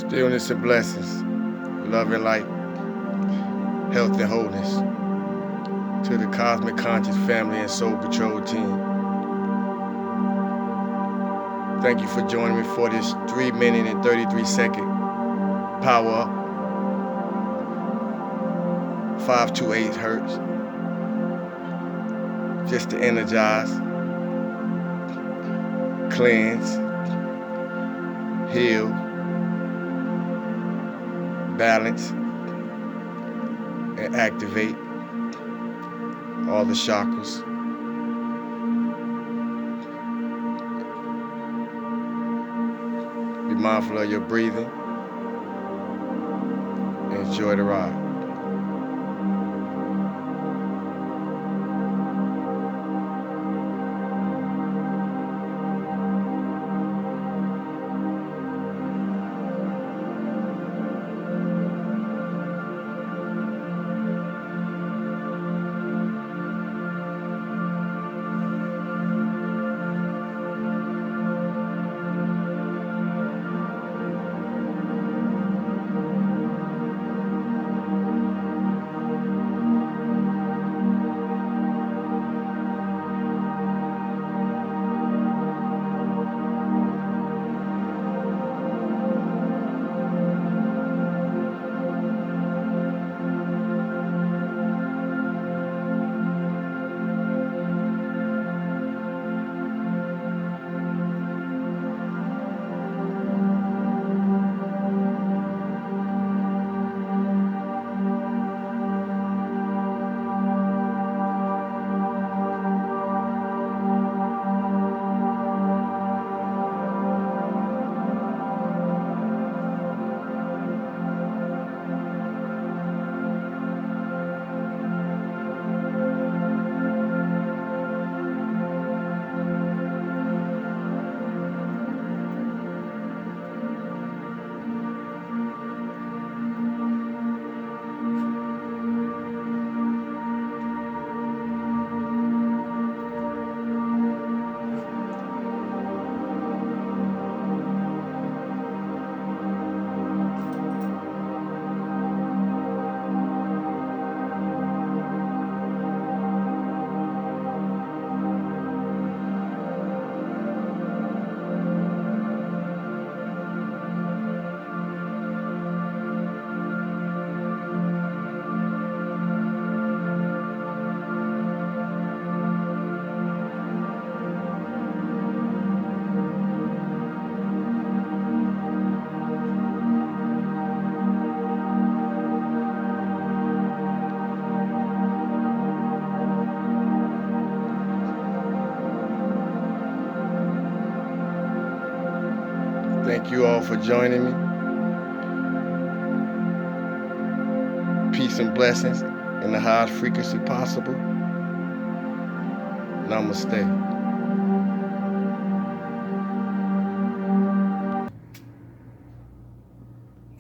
Stillness and blessings, love and light, health and wholeness. To the Cosmic Conscious Family and Soul Patrol team. Thank you for joining me for this 3-minute and 33-second power up. 528 hertz. Just to energize, cleanse, heal, balance, and activate all the chakras. Be mindful of your breathing and enjoy the ride. Thank you all for joining me. Peace and blessings in the highest frequency possible. Namaste.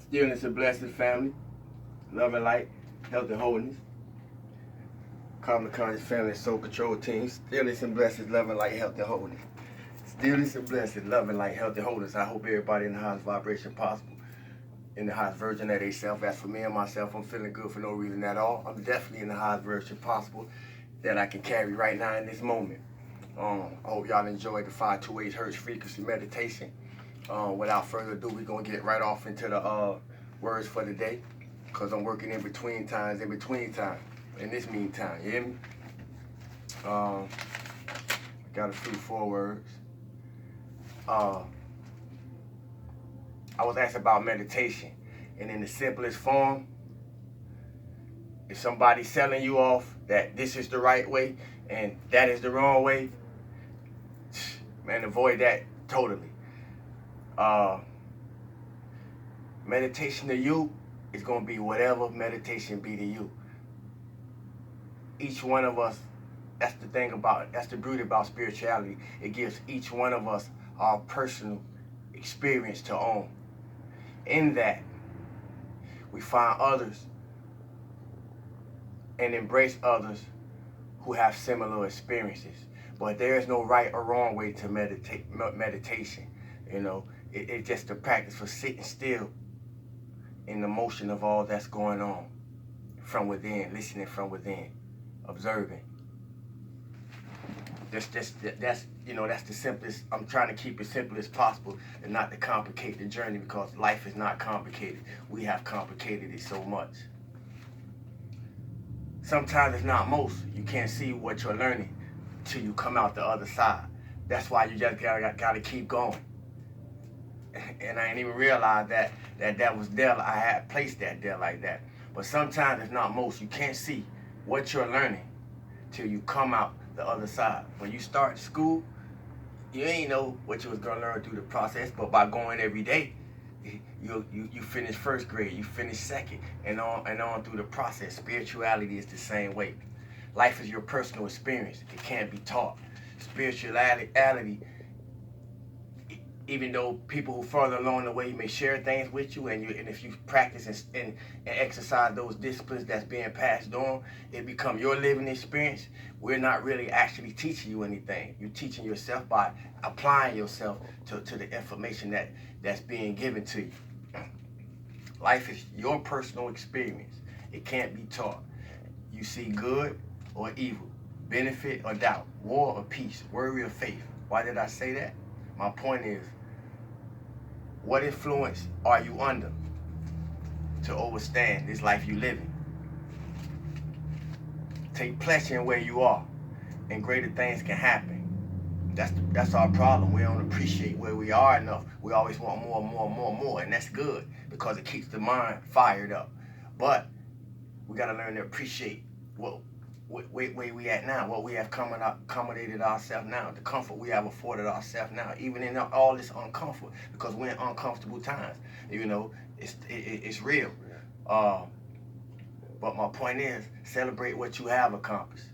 Stillness and blessings, family. Love and light, health and wholeness. Cosmic Conscious Family and Soul Control team. Stillness and blessings, love and light, health and wholeness. Stillness and blessings, love and light, health and wholeness. I hope everybody in the highest vibration possible, in the highest version of themselves. As for me and myself, I'm feeling good for no reason at all. I'm definitely in the highest version possible that I can carry right now in this moment. I hope y'all enjoyed the 528 hertz frequency meditation. Without further ado, we're going to get right off into the words for the day, because I'm working in between times, in this meantime, you hear me? Got a few forewords. I was asked about meditation, and in the simplest form, if somebody's selling you off that this is the right way and that is the wrong way, man, avoid that totally. Meditation to you is going to be whatever meditation be to you. Each one of us, that's the beauty about spirituality. It gives each one of us our personal experience to own. In that, we find others and embrace others who have similar experiences. But there is no right or wrong way to meditation. You know, it's just a practice for sitting still in the motion of all that's going on from within, listening from within, observing. That's the simplest. I'm trying to keep it simple as possible and not to complicate the journey, because life is not complicated. We have complicated it so much. Sometimes, it's not most, you can't see what you're learning till you come out the other side. That's why you just gotta keep going. And I didn't even realize that was there. I had placed that there like that. But sometimes, it's not most, you can't see what you're learning till you come out the other side. When you start school, you ain't know what you was gonna learn through the process, but by going every day, you finish first grade, you finish second, and on through the process. Spirituality is the same way. Life is your personal experience. It can't be taught. Spirituality, even though people who further along the way may share things with you, and if you practice and exercise those disciplines that's being passed on, it become your living experience. We're not really actually teaching you anything. You're teaching yourself by applying yourself to the information that's being given to you. Life is your personal experience. It can't be taught. You see good or evil, benefit or doubt, war or peace, worry or faith. Why did I say that? My point is, what influence are you under to overstand this life you live in? Take pleasure in where you are, and greater things can happen. That's our problem. We don't appreciate where we are enough. We always want more, more, more, more, and that's good because it keeps the mind fired up. But we got to learn to appreciate where we at now, what we have accommodated ourselves now, the comfort we have afforded ourselves now, even in all this uncomfort, because we're in uncomfortable times. It's real. But my point is, celebrate what you have accomplished.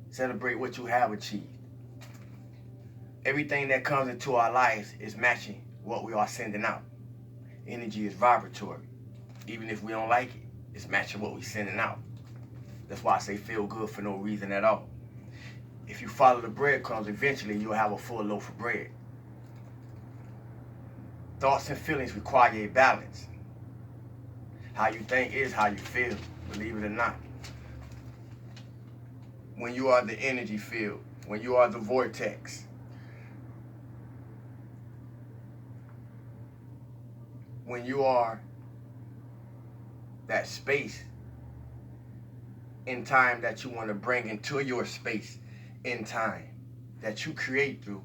Celebrate what you have achieved. Everything that comes into our lives is matching what we are sending out. Energy is vibratory. Even if we don't like it, it's matching what we're sending out. That's why I say feel good for no reason at all. If you follow the breadcrumbs, eventually you'll have a full loaf of bread. Thoughts and feelings require a balance. How you think is how you feel, believe it or not. When you are the energy field, when you are the vortex, when you are that space in time that you want to bring into your space in time that you create through,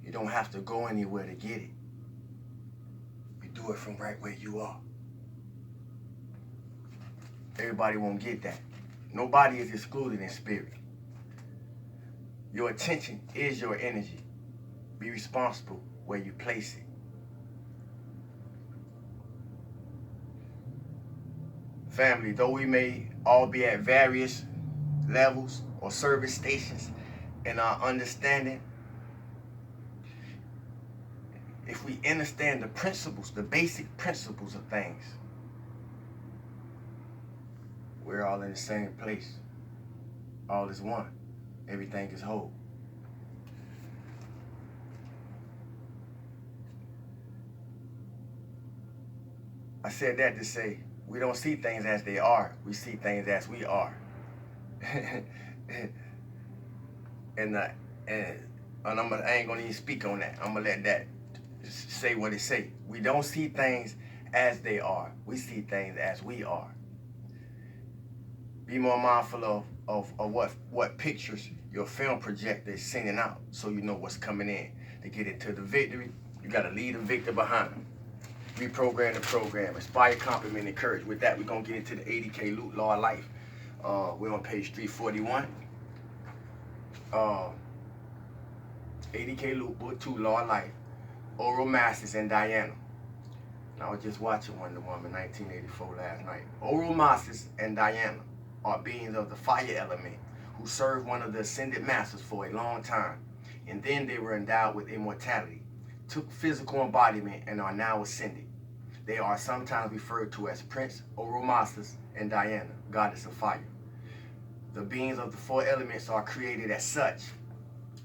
you don't have to go anywhere to get it. You do it from right where you are. Everybody won't get that. Nobody is excluded in spirit. Your attention is your energy. Be responsible where you place it. Family, though we may all be at various levels or service stations in our understanding, if we understand the principles, the basic principles of things, we're all in the same place. All is one. Everything is whole. I said that to say, we don't see things as they are. We see things as we are. and I ain't gonna even speak on that. I'm gonna let that say what it say. We don't see things as they are. We see things as we are. Be more mindful of what pictures your film projector is sending out, so you know what's coming in. To get into the victory, you gotta leave the victor behind. Reprogram the program, inspire, compliment, encourage. With that, we're gonna get into the 80K loot, law of life. We're on page 341. 80K loot, book 2, law of life. Oromasis and Diana. I was just watching Wonder Woman 1984 last night. Oromasis and Diana are beings of the fire element who served one of the ascended masters for a long time, and then they were endowed with immortality, took physical embodiment, and are now ascended. They are sometimes referred to as Prince Oromasis and Diana, goddess of fire. The beings of the 4 elements are created as such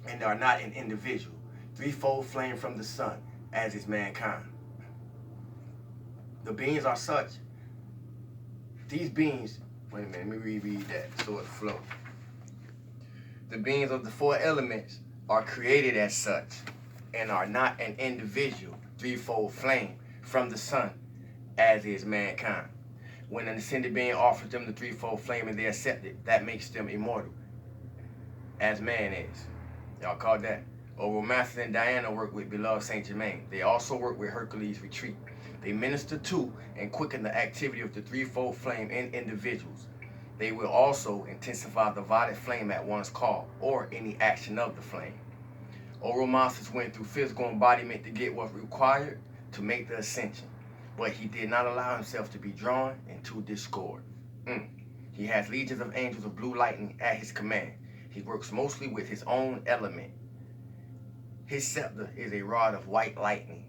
and are not an individual. Threefold flame from the sun, as is mankind. The beings are such. These beings, wait a minute, let me reread that so it flows. The beings of the four elements are created as such and are not an individual threefold flame from the sun, as is mankind. When an ascended being offers them the threefold flame and they accept it, that makes them immortal, as man is. Y'all caught that? Oromasis and Diana work with beloved Saint Germain. They also work with Hercules' retreat. They minister to and quicken the activity of the threefold flame in individuals. They will also intensify the violet flame at one's call or any action of the flame. Oromasis went through physical embodiment to get what required to make the ascension, but he did not allow himself to be drawn into discord. He has legions of angels of blue lightning at his command. He works mostly with his own element. His scepter is a rod of white lightning.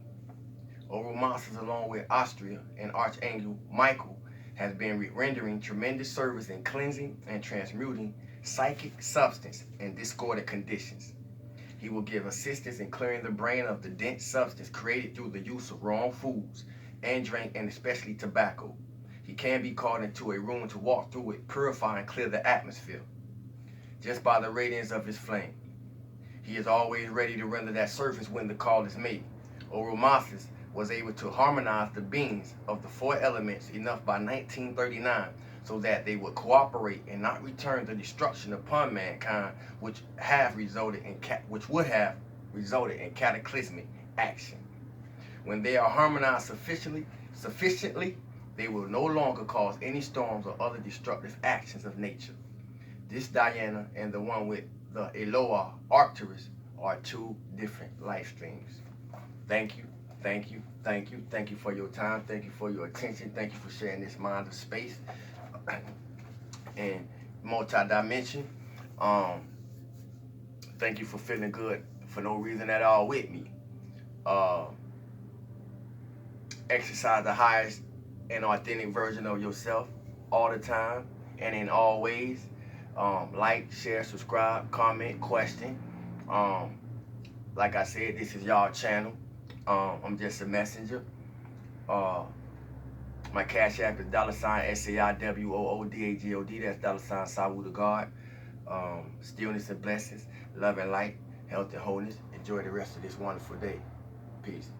Oromasis, along with Austria and Archangel Michael, has been rendering tremendous service in cleansing and transmuting psychic substance and discordant conditions. He will give assistance in clearing the brain of the dense substance created through the use of wrong foods and drink, and especially tobacco. He can be called into a room to walk through it, purify and clear the atmosphere, just by the radiance of his flame. He is always ready to render that service when the call is made. Oromasis was able to harmonize the beings of the four elements enough by 1939 so that they would cooperate and not return the destruction upon mankind, which would have resulted in cataclysmic action. When they are harmonized sufficiently, they will no longer cause any storms or other destructive actions of nature. This Diana and the one with the Eloah Arcturus are two different life streams. Thank you. Thank you, thank you, thank you for your time, thank you for your attention, thank you for sharing this mind of space and multi-dimension. Thank you for feeling good for no reason at all with me. Exercise the highest and authentic version of yourself all the time and in all ways. Like, share, subscribe, comment, question. Like I said, this is y'all channel. I'm just a messenger. My cash app is $SAIWOODAGOD. That's $Sawu the God. Stillness and blessings, love and light, health and wholeness. Enjoy the rest of this wonderful day. Peace.